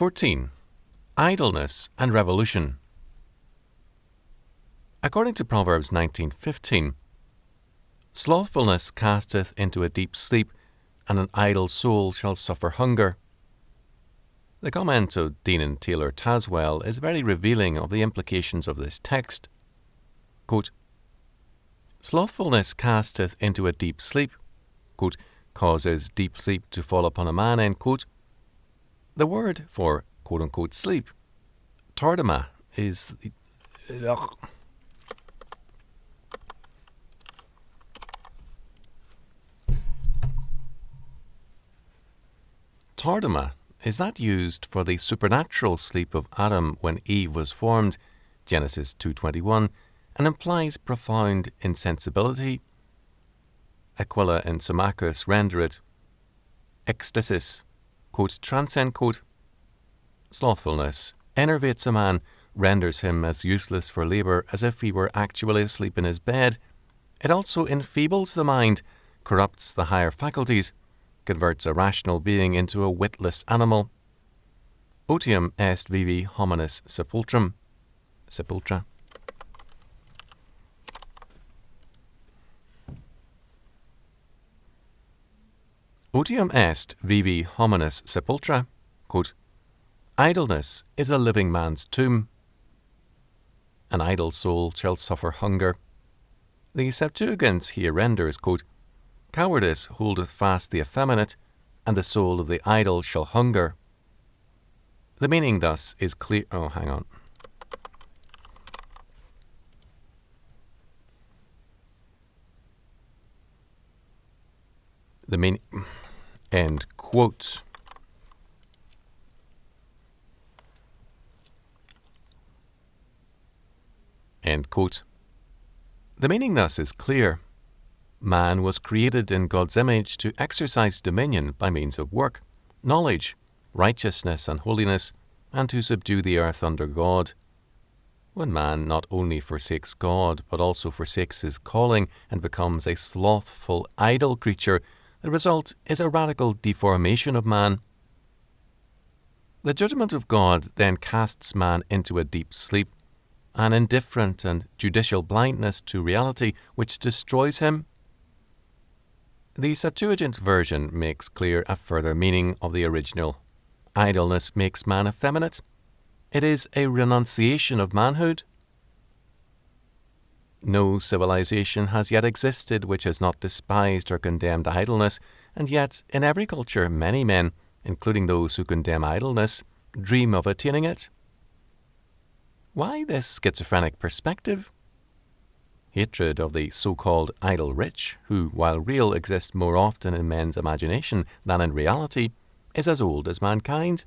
14. Idleness and revolution. According to Proverbs 19:15, slothfulness casteth into a deep sleep, and an idle soul shall suffer hunger. The comment of Dean and Taylor Taswell is very revealing of the implications of this text. Quote, slothfulness casteth into a deep sleep, quote, causes deep sleep to fall upon a man, end quote. The word for quote-unquote sleep, tordema, is Tordema is that used for the supernatural sleep of Adam when Eve was formed, Genesis 2:21, and implies profound insensibility. Aquila and Symmachus render it ecstasis, quote, transcend, quote. Slothfulness enervates a man, renders him as useless for labour as if he were actually asleep in his bed. It also enfeebles the mind, corrupts the higher faculties, converts a rational being into a witless animal. Otium est vivi hominis sepulchrum. Sepulchra. Otium est vivi hominis sepulchra, quote, idleness is a living man's tomb. An idle soul shall suffer hunger. The Septuagint here renders, quote, cowardice holdeth fast the effeminate, and the soul of the idle shall hunger. The meaning thus is clear. The meaning, end quote. End quote. The meaning thus is clear. Man was created in God's image to exercise dominion by means of work, knowledge, righteousness and holiness, and to subdue the earth under God. When man not only forsakes God, but also forsakes his calling and becomes a slothful, idle creature, the result is a radical deformation of man. The judgment of God then casts man into a deep sleep, an indifferent and judicial blindness to reality which destroys him. The Septuagint version makes clear a further meaning of the original. Idleness makes man effeminate. It is a renunciation of manhood. No civilization has yet existed which has not despised or condemned idleness, and yet in every culture many men, including those who condemn idleness, dream of attaining it. Why this schizophrenic perspective? Hatred of the so-called idle rich, who, while real, exist more often in men's imagination than in reality, is as old as mankind.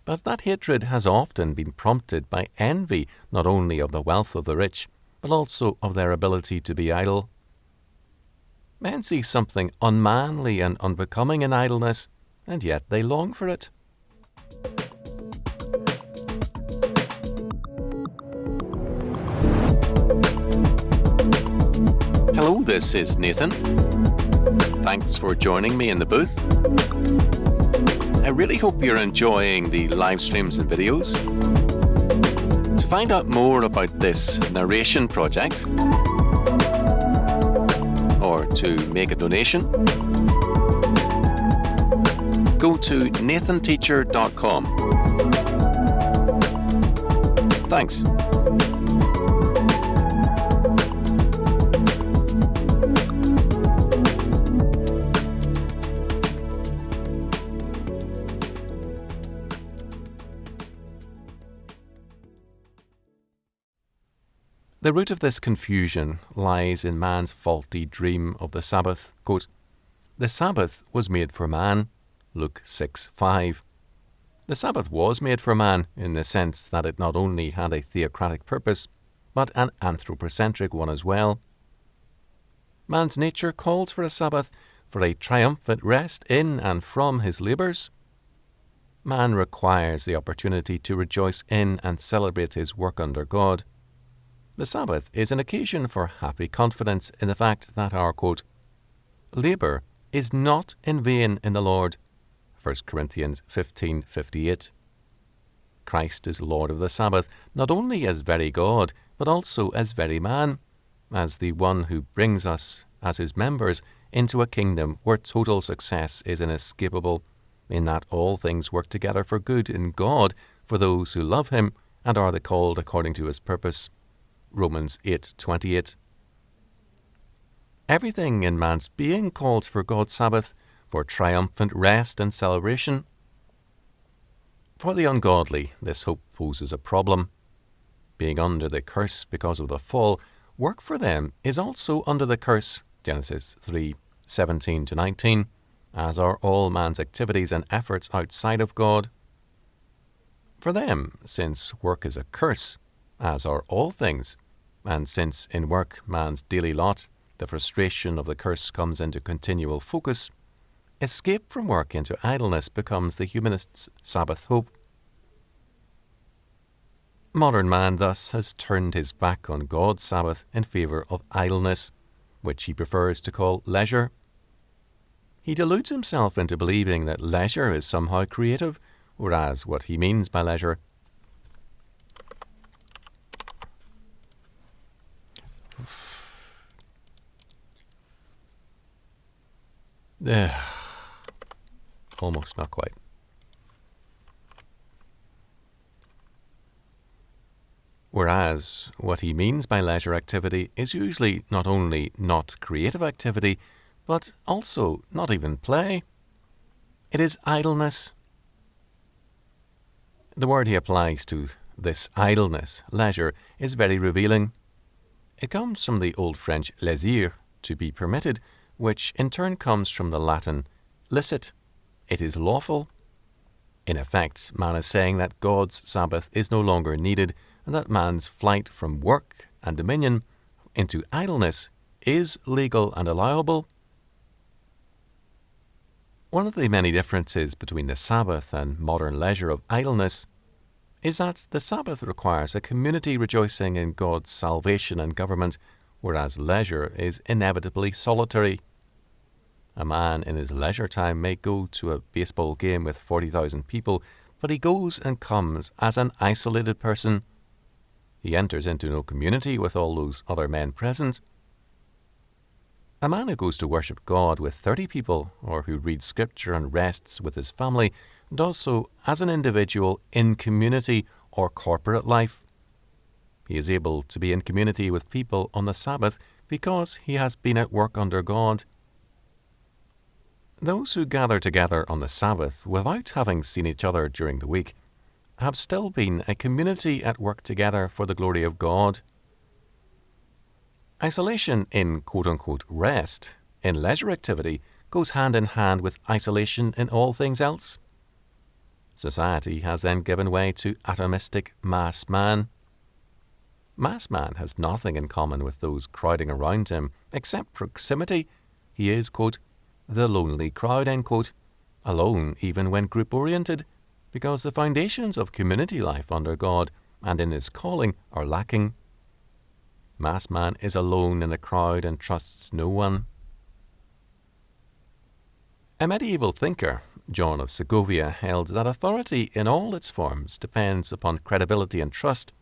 But that hatred has often been prompted by envy not only of the wealth of the rich, but also of their ability to be idle. Men see something unmanly and unbecoming in idleness, and yet they long for it. Hello, this is Nathan. Thanks for joining me in the booth. I really hope you're enjoying the live streams and videos. To find out more about this narration project, or to make a donation, go to nathanteacher.com. Thanks. The root of this confusion lies in man's faulty dream of the Sabbath. Quote, the Sabbath was made for man, Luke 6:5. The Sabbath was made for man in the sense that it not only had a theocratic purpose, but an anthropocentric one as well. Man's nature calls for a Sabbath, for a triumphant rest in and from his labours. Man requires the opportunity to rejoice in and celebrate his work under God. The Sabbath is an occasion for happy confidence in the fact that our, quote, labour is not in vain in the Lord, 1 Corinthians 15:58. Christ is Lord of the Sabbath, not only as very God, but also as very man, as the one who brings us, as his members, into a kingdom where total success is inescapable, in that all things work together for good in God for those who love him and are the called according to his purpose. Romans 8:28. Everything in man's being calls for God's Sabbath, for triumphant rest and celebration. For the ungodly, this hope poses a problem. Being under the curse because of the fall, work for them is also under the curse, Genesis 3:17-19, as are all man's activities and efforts outside of God. For them, since work is a curse, as are all things, and since in work man's daily lot, the frustration of the curse comes into continual focus, escape from work into idleness becomes the humanist's Sabbath hope. Modern man thus has turned his back on God's Sabbath in favour of idleness, which he prefers to call leisure. He deludes himself into believing that leisure is somehow creative, whereas what he means by leisure almost not quite. Whereas what he means by leisure activity is usually not only not creative activity, but also not even play. It is idleness. The word he applies to this idleness, leisure, is very revealing. It comes from the Old French plaisir, to be permitted, which in turn comes from the Latin licit. It is lawful. In effect, man is saying that God's Sabbath is no longer needed, and that man's flight from work and dominion into idleness is legal and allowable. One of the many differences between the Sabbath and modern leisure of idleness is that the Sabbath requires a community rejoicing in God's salvation and government, whereas leisure is inevitably solitary. A man in his leisure time may go to a baseball game with 40,000 people, but he goes and comes as an isolated person. He enters into no community with all those other men present. A man who goes to worship God with 30 people, or who reads scripture and rests with his family, does so as an individual in community or corporate life. He is able to be in community with people on the Sabbath because he has been at work under God. Those who gather together on the Sabbath without having seen each other during the week have still been a community at work together for the glory of God. Isolation in quote-unquote rest, in leisure activity, goes hand in hand with isolation in all things else. Society has then given way to atomistic mass man. Mass man has nothing in common with those crowding around him except proximity. He is, quote, the lonely crowd, end quote, alone even when group-oriented, because the foundations of community life under God and in his calling are lacking. Mass man is alone in a crowd and trusts no one. A medieval thinker, John of Segovia, held that authority in all its forms depends upon credibility and trust,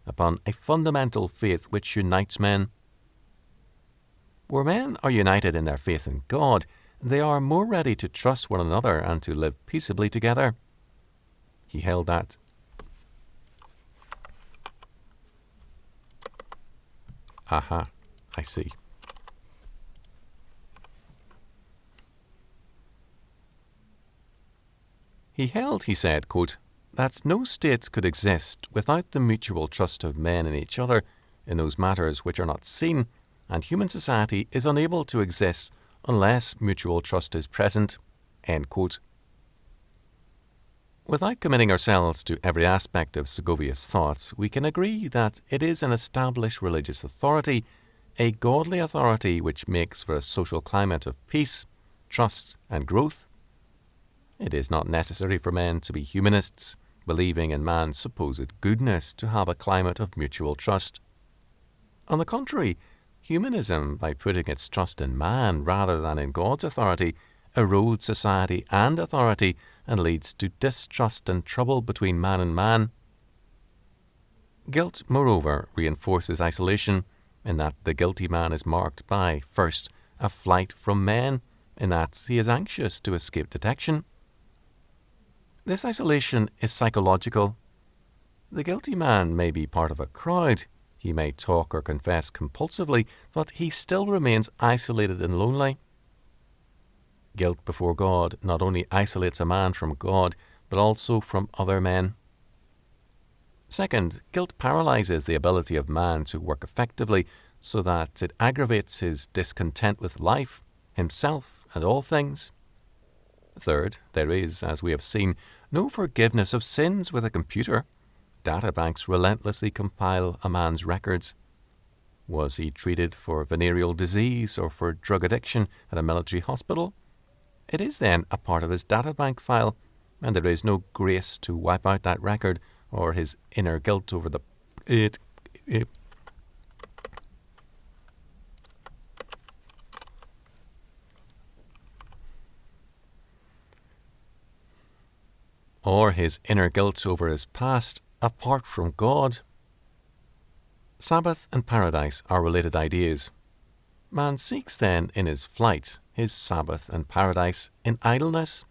upon a fundamental faith which unites men. Where men are united in their faith in God, they are more ready to trust one another and to live peaceably together. He held that I see. He held, he said, quote, that no state could exist without the mutual trust of men in each other in those matters which are not seen, and human society is unable to exist unless mutual trust is present, end quote. Without committing ourselves to every aspect of Segovia's thoughts, we can agree that it is an established religious authority, a godly authority which makes for a social climate of peace, trust, and growth. It is not necessary for men to be humanists, believing in man's supposed goodness, to have a climate of mutual trust. On the contrary, humanism, by putting its trust in man rather than in God's authority, erodes society and authority, and leads to distrust and trouble between man and man. Guilt, moreover, reinforces isolation, in that the guilty man is marked by, first, a flight from men, in that he is anxious to escape detection. This isolation is psychological. The guilty man may be part of a crowd, he may talk or confess compulsively, but he still remains isolated and lonely. Guilt before God not only isolates a man from God, but also from other men. Second, guilt paralyzes the ability of man to work effectively, so that it aggravates his discontent with life, himself, and all things. Third, there is, as we have seen, no forgiveness of sins with a computer. Databanks relentlessly compile a man's records. Was he treated for venereal disease or for drug addiction at a military hospital? It is then a part of his databank file, and there is no grace to wipe out that record or his inner guilt over the or his inner guilt over his past apart from God. Sabbath and paradise are related ideas. Man seeks then in his flight his Sabbath and paradise in idleness.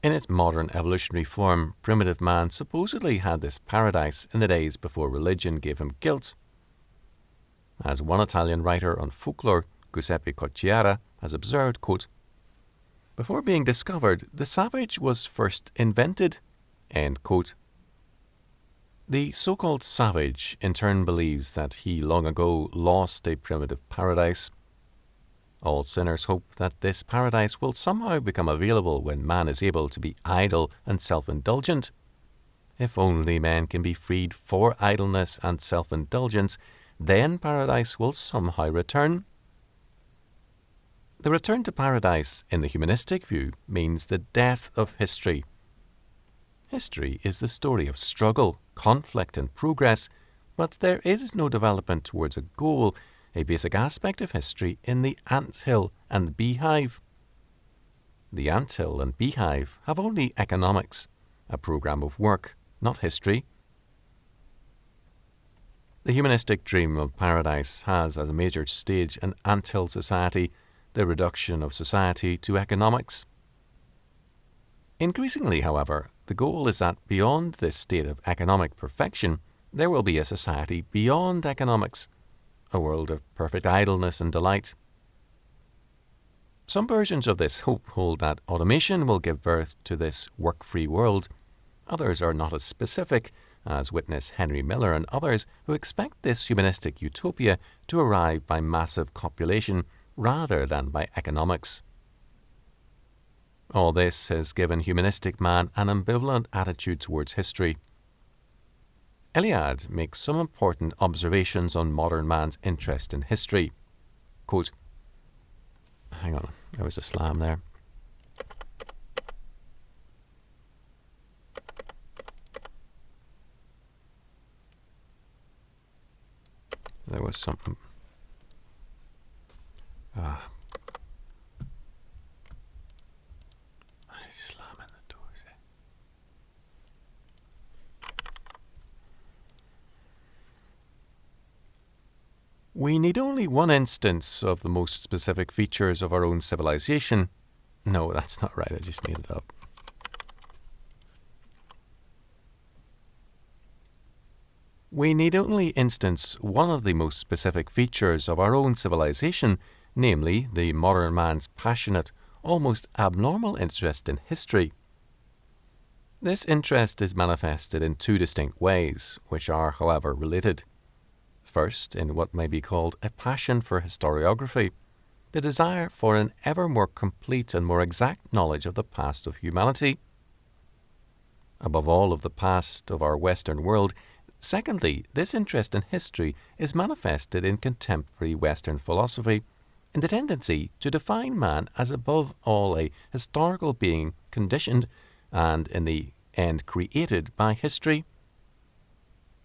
In its modern evolutionary form, primitive man supposedly had this paradise in the days before religion gave him guilt. As one Italian writer on folklore, Giuseppe Cocchiara, has observed, quote, "Before being discovered, the savage was first invented." End quote. The so-called savage in turn believes that he long ago lost a primitive paradise. All sinners hope that this paradise will somehow become available when man is able to be idle and self-indulgent. If only men can be freed for idleness and self-indulgence, then paradise will somehow return. The return to paradise in the humanistic view means the death of history. History is the story of struggle, conflict and progress, but there is no development towards a goal, a basic aspect of history in the anthill and beehive. The anthill and beehive have only economics, a program of work, not history. The humanistic dream of paradise has as a major stage an anthill society, the reduction of society to economics. Increasingly, however, the goal is that beyond this state of economic perfection, there will be a society beyond economics, a world of perfect idleness and delight. Some versions of this hope hold that automation will give birth to this work-free world. Others are not as specific, as witness Henry Miller and others who expect this humanistic utopia to arrive by massive copulation rather than by economics. All this has given humanistic man an ambivalent attitude towards history. Eliade makes some important observations on modern man's interest in history. Quote, hang on, there was a slam there. There was something. Slamming the doors. We need only one instance of the most specific features of our own civilization. No, that's not right, I just made it up. We need only instance one of the most specific features of our own civilization, namely the modern man's passionate, almost abnormal interest in history. This interest is manifested in two distinct ways, which are, however, related. First, in what may be called a passion for historiography, the desire for an ever more complete and more exact knowledge of the past of humanity. Above all of the past of our Western world, secondly, this interest in history is manifested in contemporary Western philosophy, in the tendency to define man as above all a historical being conditioned and in the end created by history.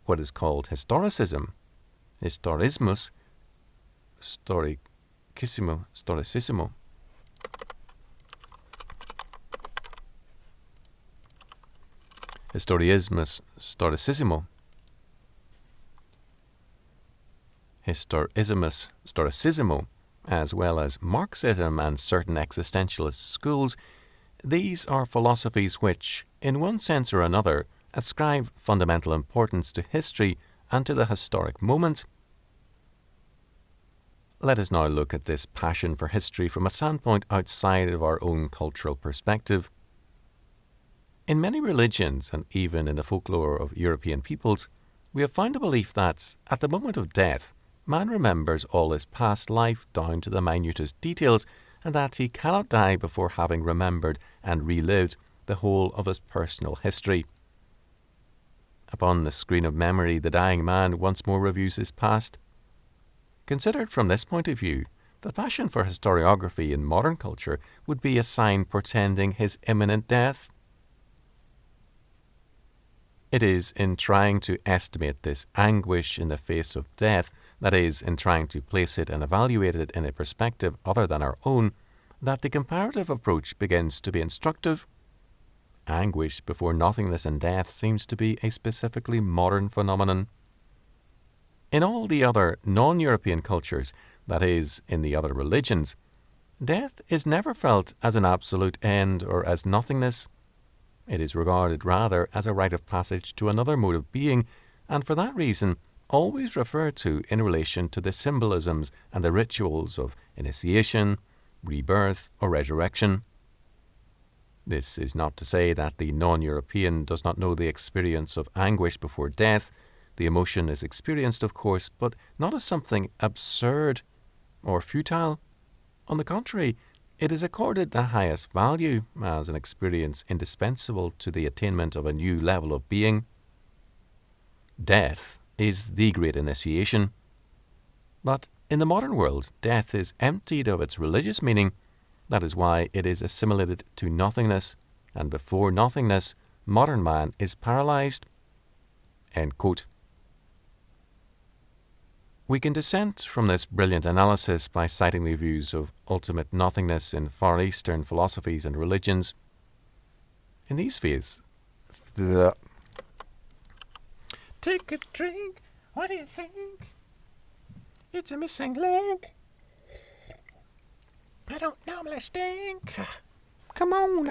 What is called historicism, historismus, storicissimo, historismus storicissimo, as well as Marxism and certain existentialist schools, these are philosophies which, in one sense or another, ascribe fundamental importance to history and to the historic moment. Let us now look at this passion for history from a standpoint outside of our own cultural perspective. In many religions, and even in the folklore of European peoples, we have found a belief that, at the moment of death, man remembers all his past life down to the minutest details, and that he cannot die before having remembered and relived the whole of his personal history. Upon the screen of memory, the dying man once more reviews his past. Considered from this point of view, the passion for historiography in modern culture would be a sign portending his imminent death. It is in trying to estimate this anguish in the face of death, that is, in trying to place it and evaluate it in a perspective other than our own, that the comparative approach begins to be instructive. Anguish before nothingness and death seems to be a specifically modern phenomenon. In all the other non-European cultures, that is, in the other religions, death is never felt as an absolute end or as nothingness. It is regarded rather as a rite of passage to another mode of being, and for that reason always referred to in relation to the symbolisms and the rituals of initiation, rebirth, or resurrection. This is not to say that the non-European does not know the experience of anguish before death. The emotion is experienced, of course, but not as something absurd or futile. On the contrary, it is accorded the highest value as an experience indispensable to the attainment of a new level of being. Death is the great initiation. But in the modern world, death is emptied of its religious meaning. That is why it is assimilated to nothingness, and before nothingness, modern man is paralyzed. End quote. We can dissent from this brilliant analysis by citing the views of ultimate nothingness in Far Eastern philosophies and religions. In these faiths, take a drink. What do you think? It's a missing leg. I don't normally stink. Come on.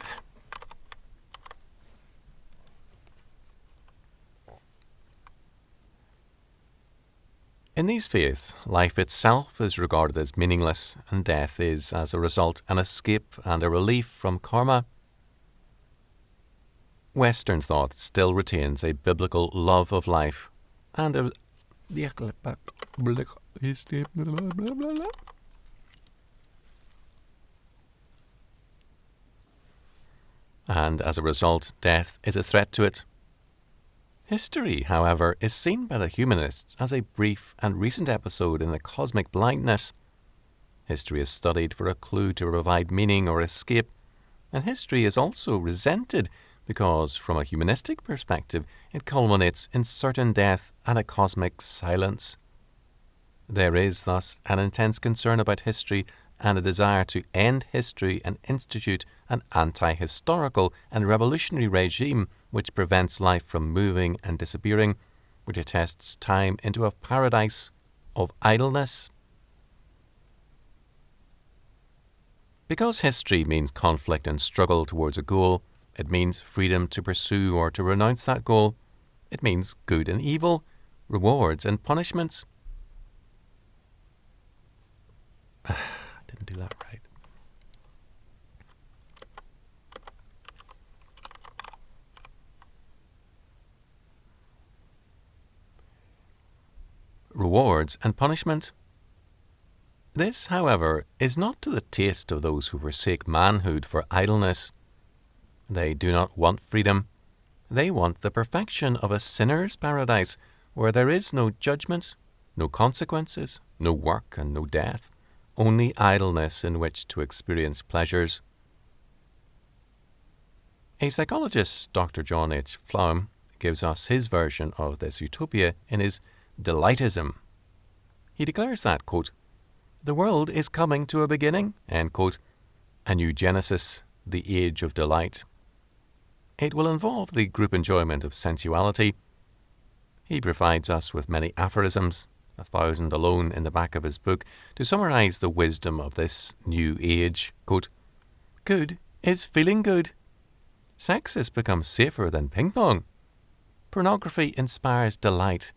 In these faiths, life itself is regarded as meaningless, and death is, as a result, an escape and a relief from karma. Western thought still retains a biblical love of life and a and as a result, death is a threat to it. History, however, is seen by the humanists as a brief and recent episode in the cosmic blindness. History is studied for a clue to provide meaning or escape, and history is also resented because, from a humanistic perspective, it culminates in certain death and a cosmic silence. There is, thus, an intense concern about history and a desire to end history and institute an anti-historical and revolutionary regime which prevents life from moving and disappearing, which attests time into a paradise of idleness. Because history means conflict and struggle towards a goal, it means freedom to pursue or to renounce that goal. It means good and evil, rewards and punishments. Didn't do that right. Rewards and punishment. This, however, is not to the taste of those who forsake manhood for idleness. They do not want freedom. They want the perfection of a sinner's paradise, where there is no judgment, no consequences, no work and no death, only idleness in which to experience pleasures. A psychologist, Dr. John H. Flom, gives us his version of this utopia in his Delightism. He declares that, quote, "The world is coming to a beginning," end quote, a new Genesis, the age of delight. It will involve the group enjoyment of sensuality. He provides us with many aphorisms, 1,000 alone in the back of his book, to summarize the wisdom of this new age. Quote, "Good is feeling good. Sex has become safer than ping pong. Pornography inspires delight.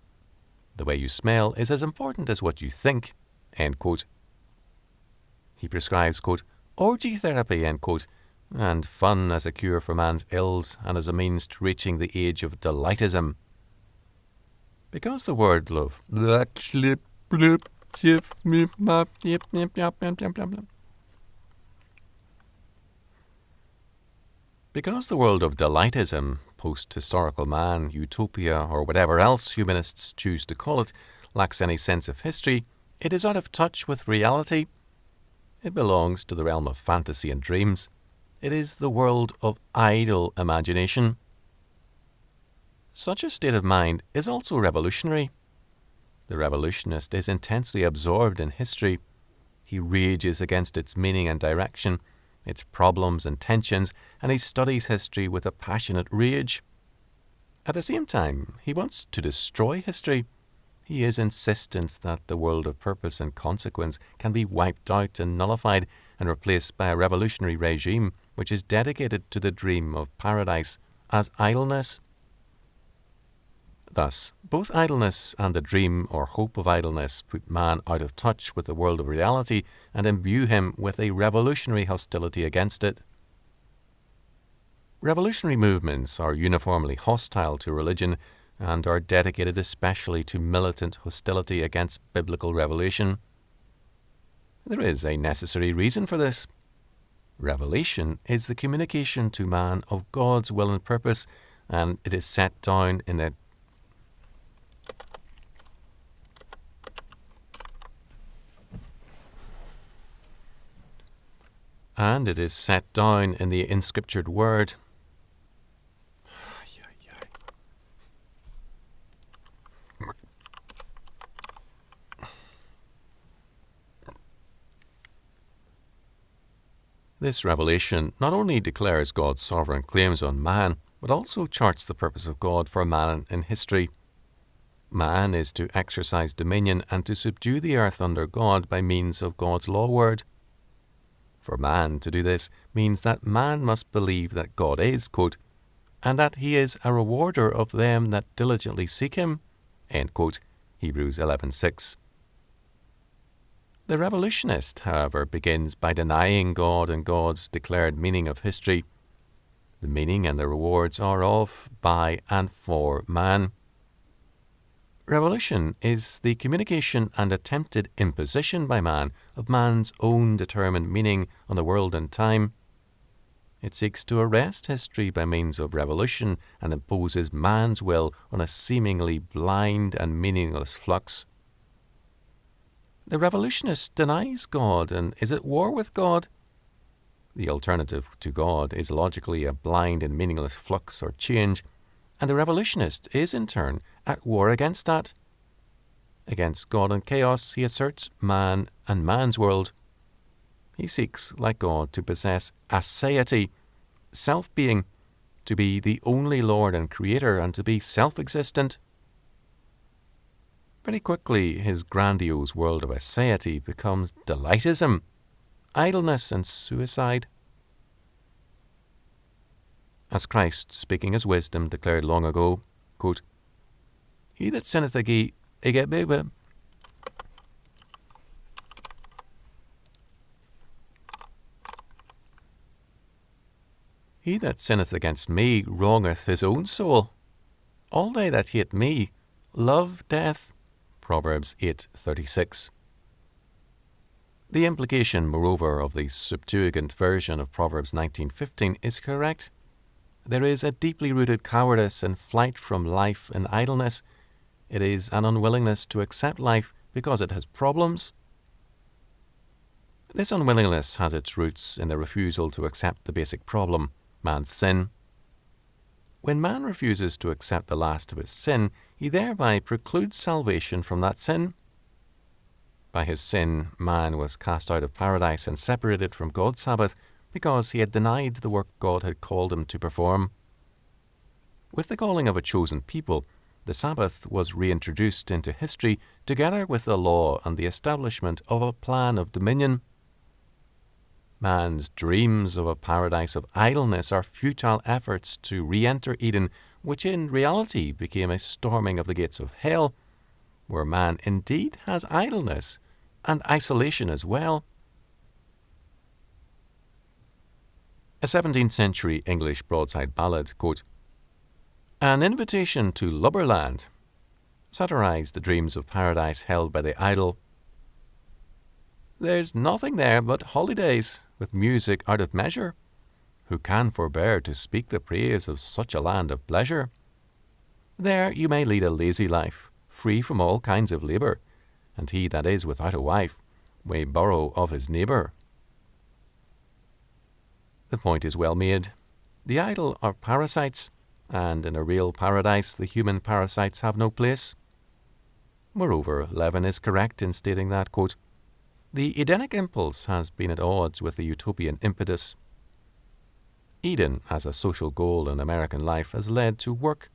The way you smell is as important as what you think." End quote. He prescribes, quote, "orgy therapy," end quote, and fun as a cure for man's ills and as a means to reaching the age of delightism. Because the word love Because the world of delightism, post-historical man, utopia, or whatever else humanists choose to call it, lacks any sense of history, it is out of touch with reality. It belongs to the realm of fantasy and dreams. It is the world of idle imagination. Such a state of mind is also revolutionary. The revolutionist is intensely absorbed in history. He rages against its meaning and direction, its problems and tensions, and he studies history with a passionate rage. At the same time, he wants to destroy history. He is insistent that the world of purpose and consequence can be wiped out and nullified and replaced by a revolutionary regime which is dedicated to the dream of paradise as idleness. Thus, both idleness and the dream or hope of idleness put man out of touch with the world of reality and imbue him with a revolutionary hostility against it. Revolutionary movements are uniformly hostile to religion and are dedicated especially to militant hostility against biblical revelation. There is a necessary reason for this. Revelation is the communication to man of God's will and purpose, and it is set down in the inscriptured word. This revelation not only declares God's sovereign claims on man, but also charts the purpose of God for man in history. Man is to exercise dominion and to subdue the earth under God by means of God's law word. For man to do this means that man must believe that God is, quote, and that he is a rewarder of them that diligently seek him, end quote, Hebrews 11:6. The revolutionist, however, begins by denying God and God's declared meaning of history. The meaning and the rewards are of, by, and for man. Revolution is the communication and attempted imposition by man of man's own determined meaning on the world and time. It seeks to arrest history by means of revolution and imposes man's will on a seemingly blind and meaningless flux. The revolutionist denies God and is at war with God. The alternative to God is logically a blind and meaningless flux or change, and the revolutionist is in turn at war against that. Against God and chaos, he asserts man and man's world. He seeks, like God, to possess aseity, self-being, to be the only Lord and Creator, and to be self-existent. Very quickly, his grandiose world of aseity becomes delightism, idleness, and suicide. As Christ, speaking his wisdom, declared long ago, quote, "He that sinneth again, he that sinneth against me wrongeth his own soul. All they that hate me love death." Proverbs 8:36. The implication, moreover, of the Septuagint version of Proverbs 19:15 is correct. There is a deeply rooted cowardice and flight from life and idleness. It is an unwillingness to accept life because it has problems. This unwillingness has its roots in the refusal to accept the basic problem, man's sin. When man refuses to accept the last of his sin, he thereby precludes salvation from that sin. By his sin, man was cast out of paradise and separated from God's Sabbath because he had denied the work God had called him to perform. With the calling of a chosen people, the Sabbath was reintroduced into history together with the law and the establishment of a plan of dominion. Man's dreams of a paradise of idleness are futile efforts to re-enter Eden, which in reality became a storming of the gates of hell, where man indeed has idleness and isolation as well. A 17th century English broadside ballad, quote, "An invitation to Lubberland," satirized the dreams of paradise held by the idle. "There's nothing there but holidays, with music out of measure. Who can forbear to speak the praise of such a land of pleasure? There you may lead a lazy life, free from all kinds of labour, and he that is without a wife may borrow of his neighbour." The point is well made. The idle are parasites, and in a real paradise the human parasites have no place. Moreover, Levin is correct in stating that, quote, "The Edenic impulse has been at odds with the utopian impetus. Eden, as a social goal in American life, has led to work.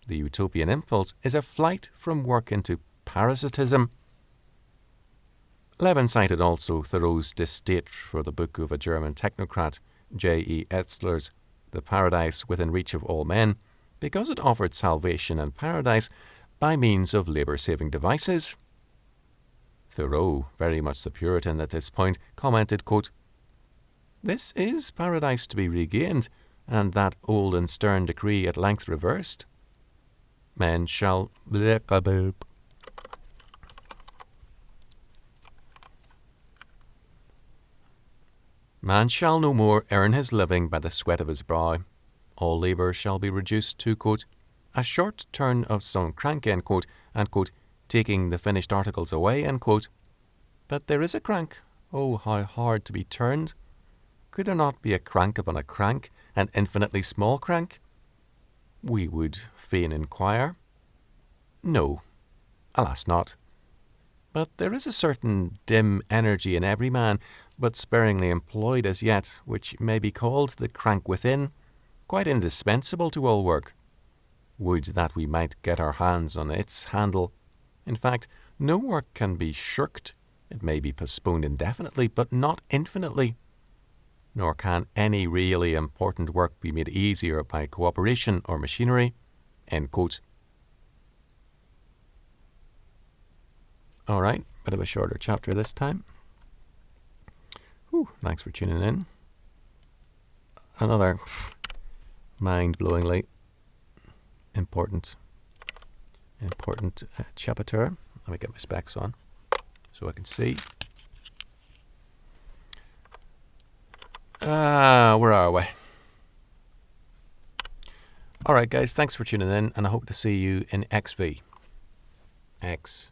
The utopian impulse is a flight from work into parasitism." Levin cited also Thoreau's distaste for the book of a German technocrat, J.E. Etzler's The Paradise Within Reach of All Men, because it offered salvation and paradise by means of labour-saving devices. Thoreau, very much the Puritan at this point, commented, quote, "This is paradise to be regained, and that old and stern decree at length reversed. Men shall Man shall no more earn his living by the sweat of his brow. All labour shall be reduced to, quote, a short turn of some crank, end quote, and, quote, taking the finished articles away, end quote. But there is a crank. Oh, how hard to be turned. Could there not be a crank upon a crank, an infinitely small crank? We would fain inquire. No, alas not. But there is a certain dim energy in every man, but sparingly employed as yet, which may be called the crank within, quite indispensable to all work. Would that we might get our hands on its handle. In fact, no work can be shirked. It may be postponed indefinitely, but not infinitely. Nor can any really important work be made easier by cooperation or machinery. End quote. All right, bit of a shorter chapter this time. Whew, thanks for tuning in. Another mind-blowingly important chapter. Let me get my specs on so I can see. Where are we? All right, guys, thanks for tuning in, and I hope to see you in XV. XV.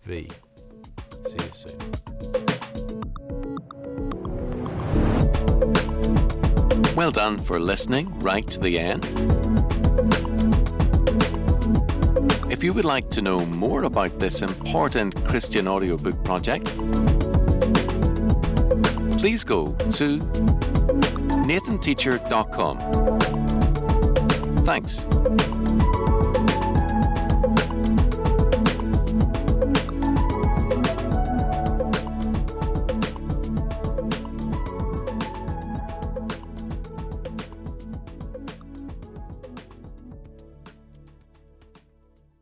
See you soon. Well done for listening right to the end. If you would like to know more about this important Christian audiobook project, please go to nathanteacher.com. Thanks.